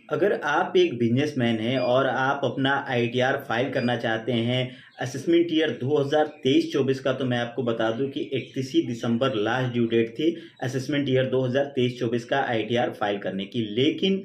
अगर आप एक बिजनेसमैन हैं और आप अपना आईटीआर फाइल करना चाहते हैं असेसमेंट ईयर 2023-24 का, तो मैं आपको बता दूं कि 31 दिसंबर लास्ट ड्यू डेट थी असेसमेंट ईयर 2023-24 का आईटीआर फाइल करने की। लेकिन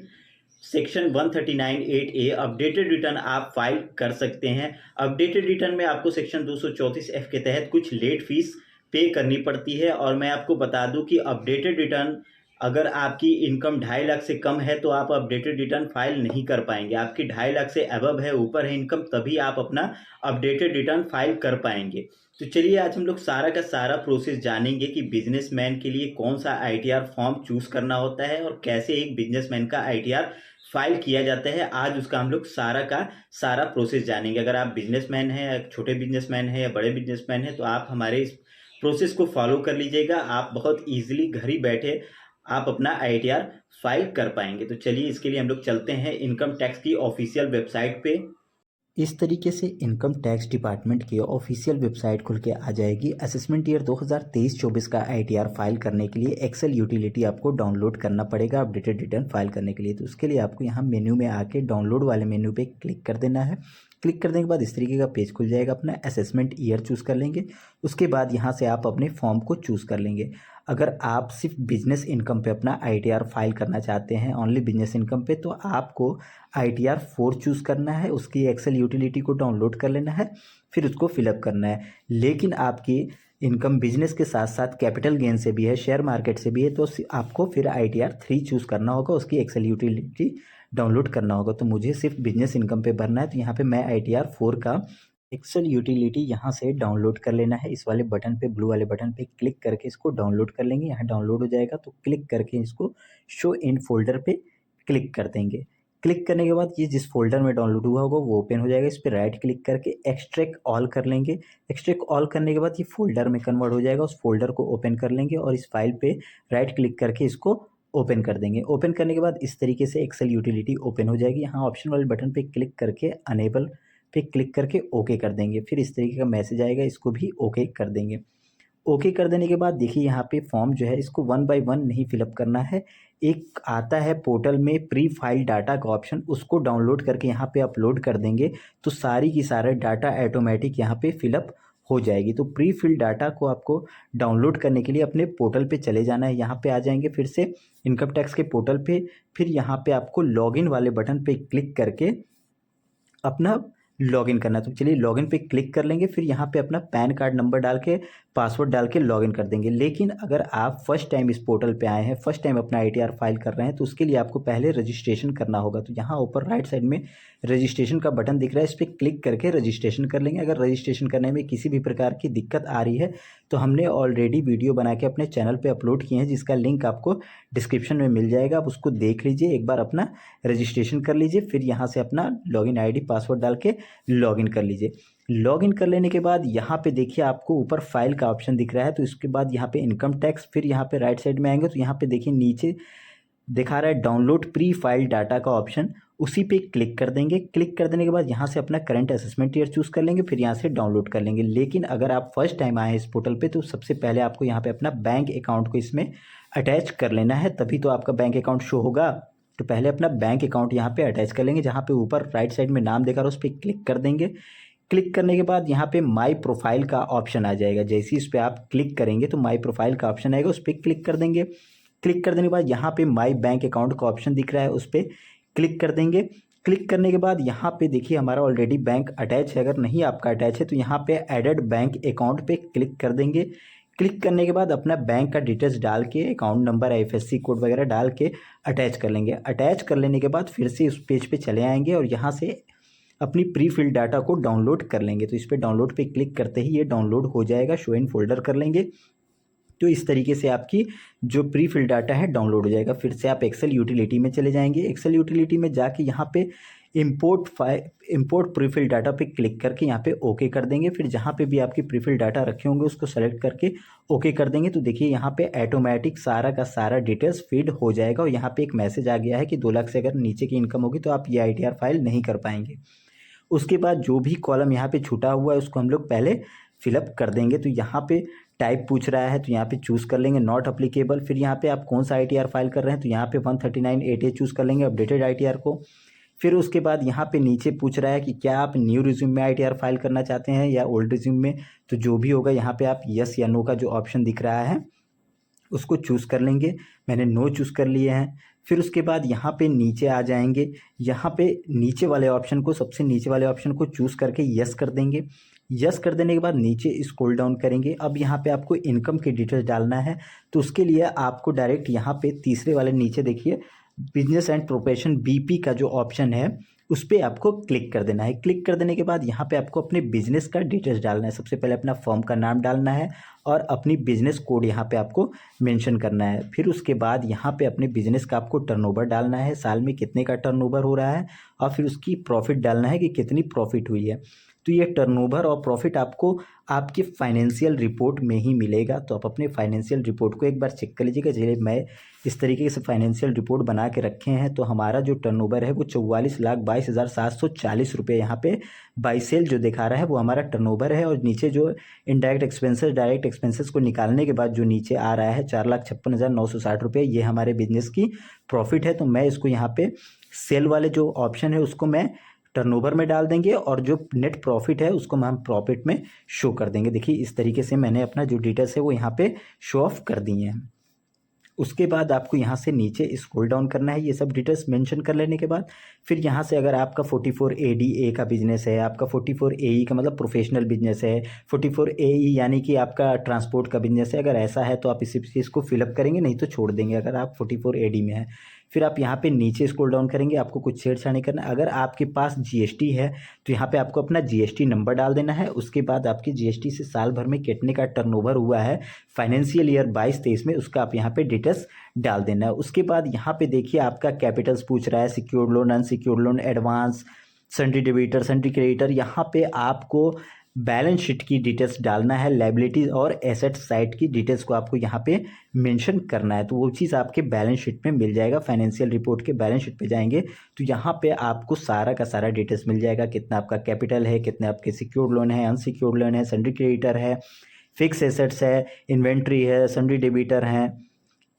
सेक्शन 139(8)A अपडेटेड रिटर्न आप फाइल कर सकते हैं। अपडेटेड रिटर्न में आपको सेक्शन 234F के तहत कुछ लेट फीस पे करनी पड़ती है। और मैं आपको बता दूं कि अपडेटेड रिटर्न, अगर आपकी इनकम 2.5 लाख से कम है तो आप अपडेटेड रिटर्न फाइल नहीं कर पाएंगे। आपकी 2.5 लाख से अबव है, ऊपर है इनकम, तभी आप अपना अपडेटेड रिटर्न फाइल कर पाएंगे। तो चलिए आज हम लोग सारा का सारा प्रोसेस जानेंगे कि बिजनेसमैन के लिए कौन सा आईटीआर फॉर्म चूज करना होता है और कैसे एक बिजनेसमैन का आईटीआर फाइल किया जाता है। आज उसका हम लोग सारा का सारा प्रोसेस जानेंगे। अगर आप बिजनेसमैन हैं, छोटे बिजनेसमैन हैं या बड़े बिजनेसमैन हैं, तो आप हमारे इस प्रोसेस को फॉलो कर लीजिएगा। आप बहुत इजीली घर ही बैठे आप अपना आईटीआर फाइल कर पाएंगे। तो चलिए इसके लिए हम लोग चलते हैं इनकम टैक्स की ऑफिशियल वेबसाइट पे। इस तरीके से इनकम टैक्स डिपार्टमेंट की ऑफिशियल वेबसाइट खुल के आ जाएगी। असेसमेंट ईयर 2023-24 का आईटीआर फाइल करने के लिए एक्सेल यूटिलिटी आपको डाउनलोड करना पड़ेगा अपडेटेड रिटर्न फाइल करने के लिए। तो उसके लिए आपको यहाँ मेन्यू में आके डाउनलोड वाले मेन्यू पे क्लिक कर देना है। क्लिक करने के बाद इस तरीके का पेज खुल जाएगा। अपना असेसमेंट ईयर चूज़ कर लेंगे। उसके बाद यहाँ से आप अपने फॉर्म को चूज़ कर लेंगे। अगर आप सिर्फ बिजनेस इनकम पे अपना आईटीआर फाइल करना चाहते हैं, ओनली बिजनेस इनकम पे, तो आपको आईटीआर 4 चूज़ करना है। उसकी एक्सेल यूटिलिटी को डाउनलोड कर लेना है, फिर उसको फिलअप करना है। लेकिन आपकी इनकम बिजनेस के साथ साथ कैपिटल गेन से भी है, शेयर मार्केट से भी है, तो आपको फिर आईटीआर 3 चूज़ करना होगा, उसकी एक्सेल यूटिलिटी डाउनलोड करना होगा। तो मुझे सिर्फ बिजनेस इनकम पे भरना है, तो यहाँ पे मैं आईटीआर 4 का एक्सेल यूटिलिटी यहाँ से डाउनलोड कर लेना है। इस वाले बटन पे, ब्लू वाले बटन पे क्लिक करके इसको डाउनलोड कर लेंगे। यहाँ डाउनलोड हो जाएगा तो क्लिक करके इसको शो इन फोल्डर पे क्लिक कर देंगे। क्लिक करने के बाद ये जिस फोल्डर में डाउनलोड हुआ होगा वो ओपन हो जाएगा। इस पर राइट क्लिक करके एक्सट्रैक्ट ऑल कर लेंगे। एक्सट्रैक्ट ऑल करने के बाद ये फोल्डर में कन्वर्ट हो जाएगा। उस फोल्डर को ओपन कर लेंगे और इस फाइल पे राइट क्लिक करके इसको ओपन कर देंगे। ओपन करने के बाद इस तरीके से एक्सेल यूटिलिटी ओपन हो जाएगी। यहाँ ऑप्शन वाले बटन पे क्लिक करके अनेबल पे क्लिक करके ओके कर देंगे। फिर इस तरीके का मैसेज आएगा, इसको भी ओके कर देंगे। ओके कर देने के बाद देखिए यहाँ पे फॉर्म जो है इसको 1 बाय 1 नहीं फिलअप करना है। एक आता है पोर्टल में प्री फाइल डाटा का ऑप्शन, उसको डाउनलोड करके यहाँ पे अपलोड कर देंगे तो सारी की सारा डाटा ऑटोमेटिक यहाँ पे फिलअप हो जाएगी। तो प्री फिल डाटा को आपको डाउनलोड करने के लिए अपने पोर्टल पे चले जाना है। यहाँ पे आ जाएंगे फिर से इनकम टैक्स के पोर्टल पे। फिर यहाँ पे आपको लॉगिन वाले बटन पे क्लिक करके अपना लॉगिन करना है। तो चलिए लॉगिन पे क्लिक कर लेंगे। फिर यहाँ पे अपना पैन कार्ड नंबर डाल के पासवर्ड डाल के लॉगिन कर देंगे। लेकिन अगर आप फर्स्ट टाइम इस पोर्टल पे आए हैं, फर्स्ट टाइम अपना आईटीआर फाइल कर रहे हैं, तो उसके लिए आपको पहले रजिस्ट्रेशन करना होगा। तो यहाँ ऊपर राइट साइड में रजिस्ट्रेशन का बटन दिख रहा है, इस पर क्लिक करके रजिस्ट्रेशन कर लेंगे। अगर रजिस्ट्रेशन करने में किसी भी प्रकार की दिक्कत आ रही है तो हमने ऑलरेडी वीडियो बना के अपने चैनल पर अपलोड किए हैं, जिसका लिंक आपको डिस्क्रिप्शन में मिल जाएगा। आप उसको देख लीजिए, एक बार अपना रजिस्ट्रेशन कर लीजिए। फिर यहाँ से अपना लॉगिन आईडी पासवर्ड डाल के लॉगिन कर लीजिए। लॉगिन कर लेने के बाद यहाँ पे देखिए आपको ऊपर फाइल का ऑप्शन दिख रहा है। तो इसके बाद यहाँ पे इनकम टैक्स, फिर यहाँ पे राइट साइड में आएंगे तो यहाँ पे देखिए नीचे दिखा रहा है डाउनलोड प्री फाइल डाटा का ऑप्शन, उसी पे क्लिक कर देंगे। क्लिक कर देने के बाद यहाँ से अपना करंट असेसमेंट ईयर चूज़ कर लेंगे, फिर यहाँ से डाउनलोड कर लेंगे। लेकिन अगर आप फर्स्ट टाइम आए हैं इस पोर्टल पे तो सबसे पहले आपको यहाँ पे अपना बैंक अकाउंट को इसमें अटैच कर लेना है, तभी तो आपका बैंक अकाउंट शो होगा। तो पहले अपना बैंक अकाउंट यहाँ पे अटैच कर लेंगे। जहाँ पे ऊपर राइट साइड में नाम देखा रहा है उस पर क्लिक कर देंगे। क्लिक करने के बाद यहाँ पे माई प्रोफाइल का ऑप्शन आ जाएगा। जैसे ही इस पर आप क्लिक करेंगे तो माई प्रोफाइल का ऑप्शन आएगा, उस पर क्लिक कर देंगे। क्लिक कर देने के बाद यहाँ पे माई बैंक अकाउंट का ऑप्शन दिख रहा है, उस पर क्लिक कर देंगे। क्लिक करने के बाद यहाँ पे देखिए हमारा ऑलरेडी बैंक अटैच है। अगर नहीं आपका अटैच है तो यहाँ पे एडेड बैंक अकाउंट पे क्लिक कर देंगे। क्लिक करने के बाद अपना बैंक का डिटेल्स डाल के अकाउंट नंबर, आईएफएससी कोड वगैरह डाल के अटैच कर लेंगे। अटैच कर लेने के बाद फिर से उस पेज पे चले आएंगे और यहाँ से अपनी प्री फिल डाटा को डाउनलोड कर लेंगे। तो इस पर डाउनलोड पे क्लिक करते ही ये डाउनलोड हो जाएगा, शो इन फोल्डर कर लेंगे। तो इस तरीके से आपकी जो प्री फिल डाटा है डाउनलोड हो जाएगा। फिर से आप एक्सेल यूटिलिटी में चले जाएंगे। एक्सेल यूटिलिटी में जाके यहाँ पे इंपोर्ट प्रीफिल डाटा पे क्लिक करके यहाँ पे ओके कर देंगे। फिर जहाँ पे भी आपकी प्रीफिल डाटा रखे होंगे उसको सेलेक्ट करके ओके कर देंगे। तो देखिए यहाँ पे ऑटोमेटिक सारा का सारा डिटेल्स फीड हो जाएगा और यहाँ पे एक मैसेज आ गया है कि 2 लाख से अगर नीचे की इनकम होगी तो आप ये आईटीआर फाइल नहीं कर पाएंगे। उसके बाद जो भी कॉलम यहाँ पे छूटा हुआ है उसको हम लोग पहले फिलअप कर देंगे। तो यहाँ पे टाइप पूछ रहा है तो यहाँ पे चूज़ कर लेंगे नॉट अप्लीकेबल। फिर यहाँ पे आप कौन सा ITR फाइल कर रहे हैं तो यहाँ पे 139(8)A चूज़ कर लेंगे अपडेटेड ITR को। फिर उसके बाद यहाँ पे नीचे पूछ रहा है कि क्या आप न्यू रिज्यूम में ITR फाइल करना चाहते हैं या ओल्ड रिज्यूम में, तो जो भी होगा यहाँ पे आप यस या नो का जो ऑप्शन दिख रहा है उसको चूज़ कर लेंगे। मैंने नो चूज़ कर लिए हैं। फिर उसके बाद यहाँ पे नीचे आ जाएंगे, यहाँ पे नीचे वाले ऑप्शन को, सबसे नीचे वाले ऑप्शन को चूज़ करके यस कर देंगे। यस कर देने के बाद नीचे स्क्रॉल डाउन करेंगे। अब यहाँ पे आपको इनकम की डिटेल्स डालना है, तो उसके लिए आपको डायरेक्ट यहाँ पे तीसरे वाले नीचे देखिए बिजनेस एंड प्रोफेशन BP का जो ऑप्शन है उस पर आपको क्लिक कर देना है। क्लिक कर देने के बाद यहाँ पे आपको अपने बिजनेस का डिटेल्स डालना है। सबसे पहले अपना फर्म का नाम डालना है और अपनी बिजनेस कोड यहाँ पे आपको मेंशन करना है। फिर उसके बाद यहाँ पे अपने बिजनेस का आपको टर्नओवर डालना है, साल में कितने का टर्नओवर हो रहा है, और फिर उसकी प्रॉफिट डालना है कि कितनी प्रॉफिट हुई है। तो ये टर्नओवर और प्रॉफिट आपको आपकी फाइनेंशियल रिपोर्ट में ही मिलेगा। तो आप अपने फाइनेंशियल रिपोर्ट को एक बार चेक कर लीजिएगा। चलिए मैं इस तरीके से फाइनेंशियल रिपोर्ट बना के रखे हैं। तो हमारा जो टर्नओवर है वो 44,22,740 रुपये यहाँ पे बाई सेल जो दिखा रहा है वो हमारा टर्नओवर है। और नीचे जो इनडायरेक्ट एक्सपेंसेस डायरेक्ट एक्सपेंसेस को निकालने के बाद जो नीचे आ रहा है 4,56,960 रुपये, ये हमारे बिजनेस की प्रॉफिट है। तो मैं इसको यहाँ पे सेल वाले जो ऑप्शन है उसको मैं टर्नओवर में डाल देंगे और जो नेट प्रॉफिट है उसको हम प्रॉफिट में शो कर देंगे। देखिए इस तरीके से मैंने अपना जो डिटेल्स है वो यहाँ पे शो ऑफ कर दिए हैं। उसके बाद आपको यहाँ से नीचे स्क्रॉल डाउन करना है, ये सब डिटेल्स मेंशन कर लेने के बाद फिर यहाँ से अगर आपका 44ADA का बिजनेस है, आपका 44AE का मतलब प्रोफेशनल बिजनेस है, 44AE यानी कि आपका ट्रांसपोर्ट का बिजनेस है, अगर ऐसा है तो आप इसी चीज़ को फिलअप करेंगे, नहीं तो छोड़ देंगे अगर आप 44AD में है। फिर आप यहाँ पे नीचे स्क्रॉल डाउन करेंगे, आपको कुछ छेड़छाड़ नहीं करना। अगर आपके पास GST है तो यहाँ पे आपको अपना GST नंबर डाल देना है। उसके बाद आपकी GST से साल भर में कितने का टर्नओवर हुआ है फाइनेंशियल ईयर 22-23 में, उसका आप यहाँ पे डिटेल्स डाल देना है। उसके बाद यहाँ पे देखिए आपका कैपिटल्स पूछ रहा है, secured loan, unsecured loan, advance, sundry debtor, sundry creditor. यहाँ पे आपको बैलेंस शीट की डिटेल्स डालना है, लायबिलिटीज़ और एसेट साइड की डिटेल्स को आपको यहाँ पे मेंशन करना है। तो वो चीज़ आपके बैलेंस शीट में मिल जाएगा। फाइनेंशियल रिपोर्ट के बैलेंस शीट पे जाएंगे तो यहाँ पे आपको सारा का सारा डिटेल्स मिल जाएगा, कितना आपका कैपिटल है, कितने आपके सिक्योर्ड लोन है, अनसिक्योर्ड लोन है, सन्ड्री क्रेडिटर है, फिक्स एसेट्स है, इन्वेंट्री है, सन्ड्री डेबिटर है,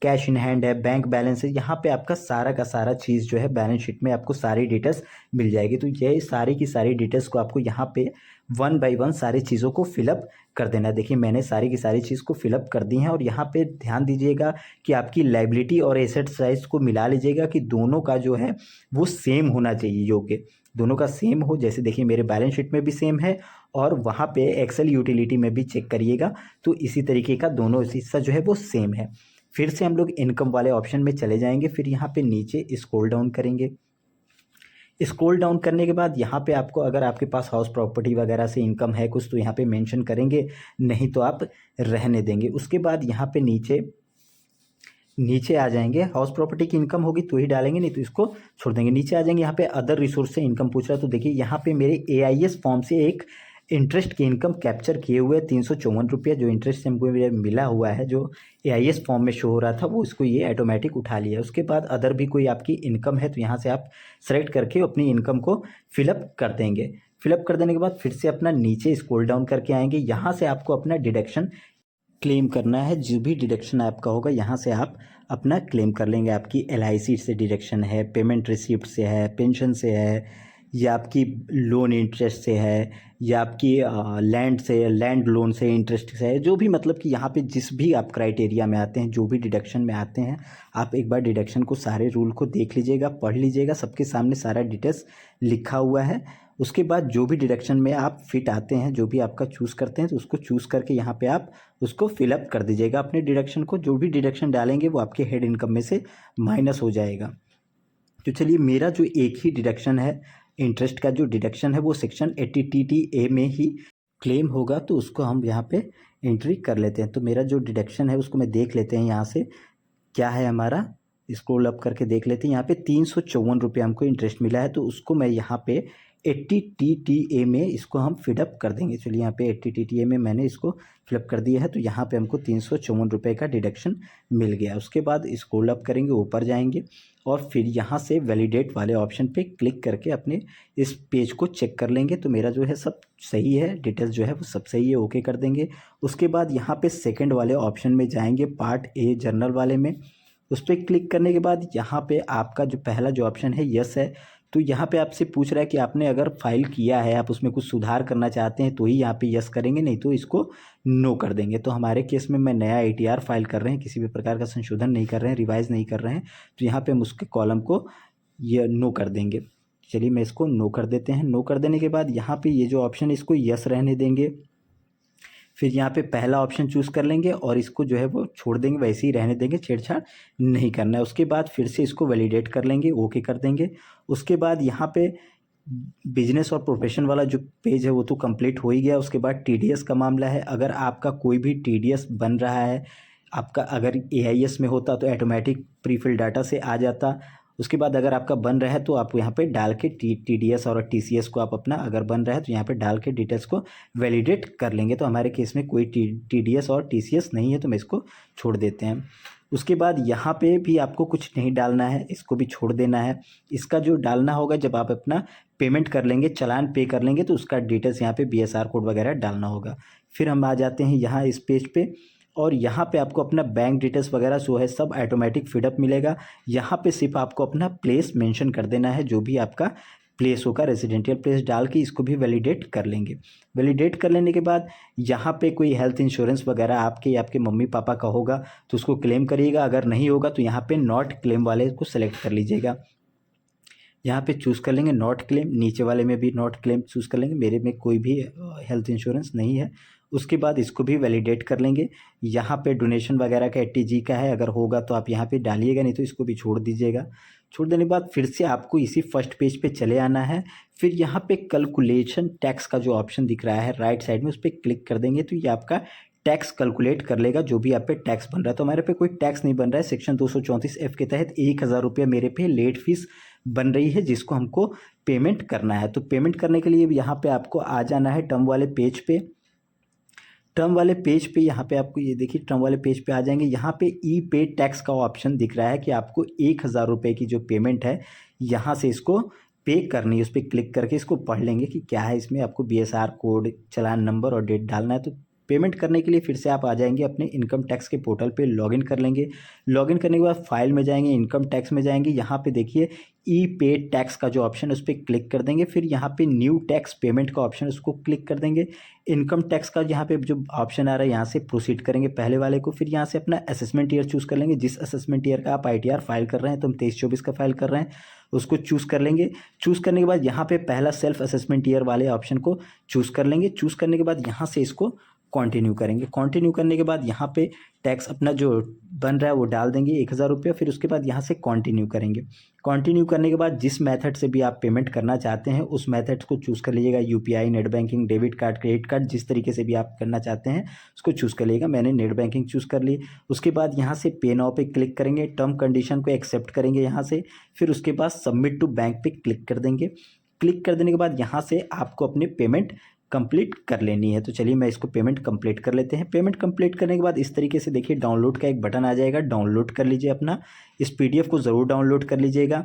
कैश इन हैंड है, बैंक बैलेंस है। यहाँ पे आपका सारा का सारा चीज़ जो है बैलेंस शीट में आपको सारी डिटेल्स मिल जाएगी। तो ये सारी की सारी डिटेल्स को आपको यहाँ पे 1 बाय 1 सारी चीज़ों को फिलअप कर देना है। देखिए मैंने सारी की सारी चीज़ को फिलअप कर दी हैं। और यहाँ पे ध्यान दीजिएगा कि आपकी लायबिलिटी और एसेट साइज को मिला लीजिएगा कि दोनों का जो है वो सेम होना चाहिए, योग्य दोनों का सेम हो। जैसे देखिए मेरे बैलेंस शीट में भी सेम है और वहाँ पे एक्सेल यूटिलिटी में भी चेक करिएगा, तो इसी तरीके का दोनों हिस्सा जो है वो सेम है। फिर से हम लोग इनकम वाले ऑप्शन में चले जाएंगे। फिर यहाँ पे नीचे स्क्रॉल डाउन करेंगे। स्क्रॉल डाउन करने के बाद यहाँ पे आपको अगर आपके पास हाउस प्रॉपर्टी वगैरह से इनकम है कुछ तो यहाँ पे मेंशन करेंगे, नहीं तो आप रहने देंगे। उसके बाद यहाँ पे नीचे आ जाएंगे, हाउस प्रॉपर्टी की इनकम होगी तो ही डालेंगे, नहीं तो इसको छोड़ देंगे। नीचे आ जाएंगे, यहाँ पे अदर रिसोर्स से इनकम पूछ रहा है तो देखिए यहाँ पे मेरे AIS फॉर्म से एक इंटरेस्ट की इनकम कैप्चर किए हुए 354 रुपये जो इंटरेस्ट से हमको मिला हुआ है, जो AIS फॉर्म में शो हो रहा था वो इसको ये ऑटोमेटिक उठा लिया। उसके बाद अदर भी कोई आपकी इनकम है तो यहाँ से आप सेलेक्ट करके अपनी इनकम को फिलअप कर देंगे। फिलअप कर देने के बाद फिर से अपना नीचे स्क्रॉल डाउन करके आएंगे। यहाँ से आपको अपना डिडक्शन क्लेम करना है। जो भी डिडक्शन आपका होगा यहाँ से आप अपना क्लेम कर लेंगे। आपकी LIC से डिडक्शन है, पेमेंट रिसिप्ट से है, पेंशन से है, या आपकी लोन इंटरेस्ट से है, या आपकी लैंड से, लैंड लोन से इंटरेस्ट से है, जो भी मतलब कि यहाँ पे जिस भी आप क्राइटेरिया में आते हैं, जो भी डिडक्शन में आते हैं, आप एक बार डिडक्शन को सारे रूल को देख लीजिएगा, पढ़ लीजिएगा। सबके सामने सारा डिटेल्स लिखा हुआ है। उसके बाद जो भी डिडक्शन में आप फिट आते हैं, जो भी आपका चूज़ करते हैं तो उसको चूज़ करके यहाँ पे आप उसको फिलअप कर दीजिएगा अपने डिडक्शन को। जो भी डिडक्शन डालेंगे वो आपके हेड इनकम में से माइनस हो जाएगा। तो चलिए मेरा जो एक ही डिडक्शन है, इंटरेस्ट का जो डिडक्शन है वो सेक्शन 80TTA में ही क्लेम होगा, तो उसको हम यहाँ पे एंट्री कर लेते हैं। तो मेरा जो डिडक्शन है उसको मैं देख लेते हैं यहाँ से क्या है हमारा, स्क्रॉल अप करके देख लेते हैं। यहाँ पे 354 रुपये हमको इंटरेस्ट मिला है, तो उसको मैं यहाँ पे 80TTA में इसको हम फिलअप कर देंगे। चलिए यहाँ पे 80TTA में मैंने इसको फिलअप कर दिया है, तो यहाँ पे हमको 354 रुपये का डिडक्शन मिल गया। उसके बाद स्क्रॉल अप करेंगे, ऊपर जाएंगे और फिर यहाँ से वैलिडेट वाले ऑप्शन पे क्लिक करके अपने इस पेज को चेक कर लेंगे। तो मेरा जो है सब सही है, डिटेल्स जो है वो सब सही है, ओके कर देंगे। उसके बाद यहाँ पे सेकंड वाले ऑप्शन में जाएंगे, पार्ट ए जर्नल वाले में। उस पर क्लिक करने के बाद यहाँ पे आपका जो पहला जो ऑप्शन है यस है। तो यहाँ पे आपसे पूछ रहा है कि आपने अगर फाइल किया है, आप उसमें कुछ सुधार करना चाहते हैं तो ही यहाँ पे यस करेंगे, नहीं तो इसको नो कर देंगे। तो हमारे केस में मैं नया ATR फाइल कर रहे हैं, किसी भी प्रकार का संशोधन नहीं कर रहे हैं, रिवाइज नहीं कर रहे हैं, तो यहाँ पे हम उसके कॉलम को ये नो कर देंगे। चलिए मैं इसको नो कर देते हैं। नो कर देने के बाद यहाँ पे ये जो ऑप्शन है इसको यस रहने देंगे। फिर यहाँ पे पहला ऑप्शन चूज़ कर लेंगे और इसको जो है वो छोड़ देंगे, वैसे ही रहने देंगे, छेड़छाड़ नहीं करना है। उसके बाद फिर से इसको वैलिडेट कर लेंगे, ओके कर देंगे। उसके बाद यहाँ पे बिजनेस और प्रोफेशन वाला जो पेज है वो तो कंप्लीट हो ही गया। उसके बाद TDS का मामला है। अगर आपका कोई भी TDS बन रहा है, आपका अगर AIS में होता तो ऑटोमेटिक प्रीफिल डाटा से आ जाता। उसके बाद अगर आपका बन रहा है तो आप यहाँ पे डाल के TDS और TCS को आप अपना अगर बन रहा है तो यहाँ पे डाल के डिटेल्स को वैलिडेट कर लेंगे। तो हमारे केस में कोई TDS और TCS नहीं है तो मैं इसको छोड़ देते हैं। उसके बाद यहाँ पे भी आपको कुछ नहीं डालना है, इसको भी छोड़ देना है। इसका जो डालना होगा जब आप अपना पेमेंट कर लेंगे, चालान पे कर लेंगे, तो उसका डिटेल्स यहाँ पे BSR कोड वगैरह डालना होगा। फिर हम आ जाते हैं यहाँ इस पेज पे और यहाँ पे आपको अपना बैंक डिटेल्स वगैरह जो है सब ऑटोमेटिक फिडअप मिलेगा। यहाँ पे सिर्फ आपको अपना प्लेस मेंशन कर देना है, जो भी आपका प्लेस होगा, रेजिडेंशियल प्लेस डाल के इसको भी वैलिडेट कर लेंगे। वैलिडेट कर लेने के बाद यहाँ पे कोई हेल्थ इंश्योरेंस वगैरह आपके या आपके मम्मी पापा का होगा तो उसको क्लेम करिएगा, अगर नहीं होगा तो यहाँ पे नॉट क्लेम वाले को सेलेक्ट कर लीजिएगा। यहाँ पे चूज़ कर लेंगे नॉट क्लेम, नीचे वाले में भी नॉट क्लेम चूज़ कर लेंगे। मेरे में कोई भी हेल्थ इंश्योरेंस नहीं है। उसके बाद इसको भी वैलिडेट कर लेंगे। यहाँ पे डोनेशन वगैरह का 80G का है, अगर होगा तो आप यहाँ पे डालिएगा, नहीं तो इसको भी छोड़ दीजिएगा। छोड़ देने के बाद फिर से आपको इसी फर्स्ट पेज पे चले आना है। फिर यहाँ पे कैलकुलेशन टैक्स का जो ऑप्शन दिख रहा है राइट साइड में, उस पर क्लिक कर देंगे तो ये आपका टैक्स कैलकुलेट कर लेगा, जो भी आप पे टैक्स बन रहा है। तो हमारे पे कोई टैक्स नहीं बन रहा है। सेक्शन 234F के तहत 1000 रुपये मेरे पे लेट फीस बन रही है, जिसको हमको पेमेंट करना है। तो पेमेंट करने के लिए यहाँ पे आपको आ जाना है टर्म वाले पेज पे। टर्म वाले पेज पे यहाँ पे आपको ये देखिए, टर्म वाले पेज पे आ जाएंगे। यहाँ पे ई पे टैक्स का ऑप्शन दिख रहा है कि आपको 1000 रुपये की जो पेमेंट है यहाँ से इसको पे करनी है। उस पर क्लिक करके इसको पढ़ लेंगे कि क्या है इसमें। आपको BSR कोड, चालान नंबर और डेट डालना है। तो पेमेंट करने के लिए फिर से आप आ जाएंगे अपने इनकम टैक्स के पोर्टल पे, लॉगिन कर लेंगे। लॉगिन करने के बाद फाइल में जाएंगे, इनकम टैक्स में जाएंगे। यहाँ पे देखिए ई पे टैक्स का जो ऑप्शन है उस पर क्लिक कर देंगे। फिर यहाँ पे न्यू टैक्स पेमेंट का ऑप्शन, उसको क्लिक कर देंगे। इनकम टैक्स का यहाँ पे जो ऑप्शन आ रहा है यहाँ से प्रोसीड करेंगे पहले वाले को। फिर यहाँ से अपना असेसमेंट ईयर चूज़ कर लेंगे। जिस असेसमेंट ईयर का आप ITR फाइल कर रहे हैं, तो हम 23-24 का फाइल कर रहे हैं, उसको चूज़ कर लेंगे। चूज़ करने के बाद यहाँ पे पहला सेल्फ असेसमेंट ईयर वाले ऑप्शन को चूज़ कर लेंगे। चूज़ करने के बाद यहाँ से इसको कंटिन्यू करेंगे। कंटिन्यू करने के बाद यहाँ पे टैक्स अपना जो बन रहा है वो डाल देंगे 1000 रुपये। फिर उसके बाद यहाँ से कंटिन्यू करेंगे। कंटिन्यू करने के बाद जिस मेथड से भी आप पेमेंट करना चाहते हैं उस मेथड को चूज़ कर लीजिएगा। UPI, net banking, debit card, credit card, जिस तरीके से भी आप करना चाहते हैं उसको चूज़ कर लीजिएगा। मैंने नेट बैंकिंग चूज़ कर ली। उसके बाद यहाँ से पे नाउ पे क्लिक करेंगे, टर्म कंडीशन को एक्सेप्ट करेंगे यहाँ से। फिर उसके बाद सबमिट टू बैंक पे क्लिक कर देंगे। क्लिक कर देने के बाद यहाँ से आपको अपनी पेमेंट कंप्लीट कर लेनी है। तो चलिए मैं इसको पेमेंट कंप्लीट कर लेते हैं। पेमेंट कंप्लीट करने के बाद इस तरीके से देखिए डाउनलोड का एक बटन आ जाएगा, डाउनलोड कर लीजिए अपना। इस PDF को ज़रूर डाउनलोड कर लीजिएगा।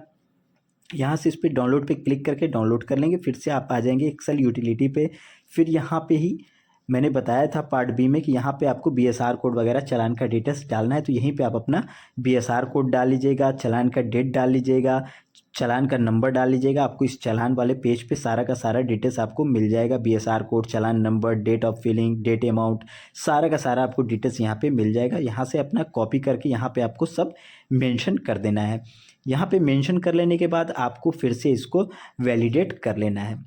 यहाँ से इस पर डाउनलोड पे क्लिक करके डाउनलोड कर लेंगे। फिर से आप आ जाएंगे एक्सेल यूटिलिटी पे। फिर यहाँ पे ही मैंने बताया था पार्ट बी में कि यहाँ पे आपको BSR कोड वगैरह चालान का डिटेल्स डालना है। तो यहीं पे आप अपना BSR कोड डाल लीजिएगा, चालान का डेट डाल लीजिएगा, चालान का नंबर डाल लीजिएगा। आपको इस चालान वाले पेज पे सारा का सारा डिटेल्स आपको मिल जाएगा। BSR code, challan number, date of filing, date amount, सारा का सारा आपको डिटेल्स यहाँ पे मिल जाएगा। यहाँ से अपना कॉपी करके यहाँ पे आपको सब मेंशन कर देना है। यहाँ पे मेंशन कर लेने के बाद आपको फिर से इसको वैलिडेट कर लेना है।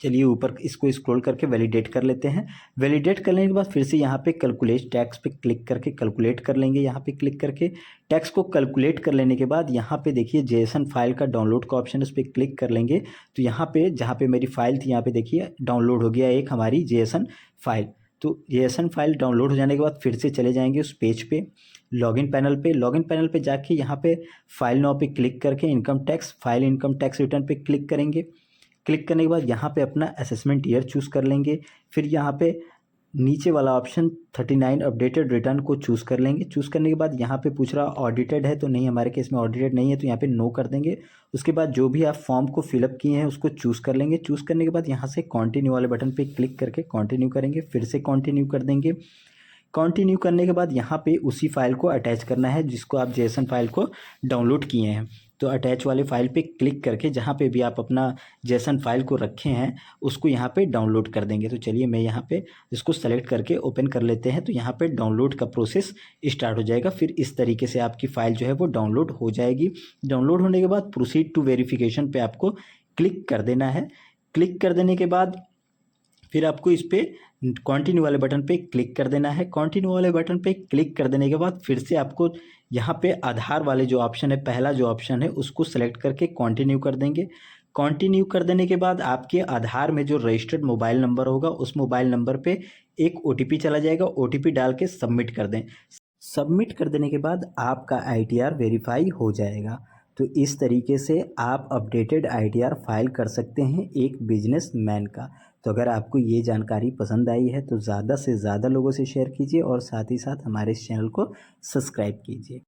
चलिए ऊपर इसको स्क्रॉल करके वैलिडेट कर लेते हैं। वैलिडेट करने के बाद फिर से यहाँ पे कैलकुलेट टैक्स पे क्लिक करके कैलकुलेट कर लेंगे। यहाँ पे क्लिक करके टैक्स को कैलकुलेट कर लेने के बाद यहाँ पे देखिए JSON फाइल का डाउनलोड का ऑप्शन, उस पर क्लिक कर लेंगे। तो यहाँ पे जहाँ पे मेरी फाइल थी यहाँ पे देखिए डाउनलोड हो गया एक हमारी JSON फाइल। तो JSON फाइल डाउनलोड हो जाने के बाद फिर से चले जाएंगे उस पेज पे, लॉगिन पैनल पे। लॉगिन पैनल पे जाके यहाँ पे फाइल नाउ पे क्लिक करके income tax file, income tax return पे क्लिक करेंगे। क्लिक करने के बाद यहाँ पे अपना असेसमेंट ईयर चूज़ कर लेंगे। फिर यहाँ पे नीचे वाला ऑप्शन 39 अपडेटेड रिटर्न को चूज़ कर लेंगे। चूज़ करने के बाद यहाँ पे पूछ रहा ऑडिटेड है, तो नहीं, हमारे केस में ऑडिटेड नहीं है, तो यहाँ पे नो कर देंगे। उसके बाद जो भी आप फॉर्म को फिलअप किए हैं उसको चूज़ कर लेंगे। चूज़ करने के बाद यहाँ से कंटिन्यू वाले बटन पे क्लिक करके कंटिन्यू करेंगे, फिर से कंटिन्यू कर देंगे। कंटिन्यू करने के बाद यहाँ पे उसी फाइल को अटैच करना है जिसको आप जेसन फाइल को डाउनलोड किए हैं। तो अटैच वाले फाइल पे क्लिक करके जहाँ पे भी आप अपना जेसन फाइल को रखे हैं उसको यहाँ पे डाउनलोड कर देंगे। तो चलिए मैं यहाँ पे इसको सेलेक्ट करके ओपन कर लेते हैं, तो यहाँ पे डाउनलोड का प्रोसेस स्टार्ट हो जाएगा। फिर इस तरीके से आपकी फ़ाइल जो है वो डाउनलोड हो जाएगी। डाउनलोड होने के बाद प्रोसीड टू वेरिफिकेशन पे आपको क्लिक कर देना है। क्लिक कर देने के बाद फिर आपको इस पे कंटिन्यू वाले बटन पे क्लिक कर देना है। कंटिन्यू वाले बटन पे क्लिक कर देने के बाद फिर से आपको यहाँ पे आधार वाले जो ऑप्शन है, पहला जो ऑप्शन है उसको सेलेक्ट करके कंटिन्यू कर देंगे। कंटिन्यू कर देने के बाद आपके आधार में जो रजिस्टर्ड मोबाइल नंबर होगा उस मोबाइल नंबर पे एक ओटीपी चला जाएगा। ओटीपी डाल के सबमिट कर दें। सबमिट कर देने के बाद आपका आईटीआर वेरीफाई हो जाएगा। तो इस तरीके से आप अपडेटेड आईटीआर फाइल कर सकते हैं एक बिजनेसमैन का। तो अगर आपको ये जानकारी पसंद आई है तो ज़्यादा से ज़्यादा लोगों से शेयर कीजिए और साथ ही साथ हमारे इस चैनल को सब्सक्राइब कीजिए।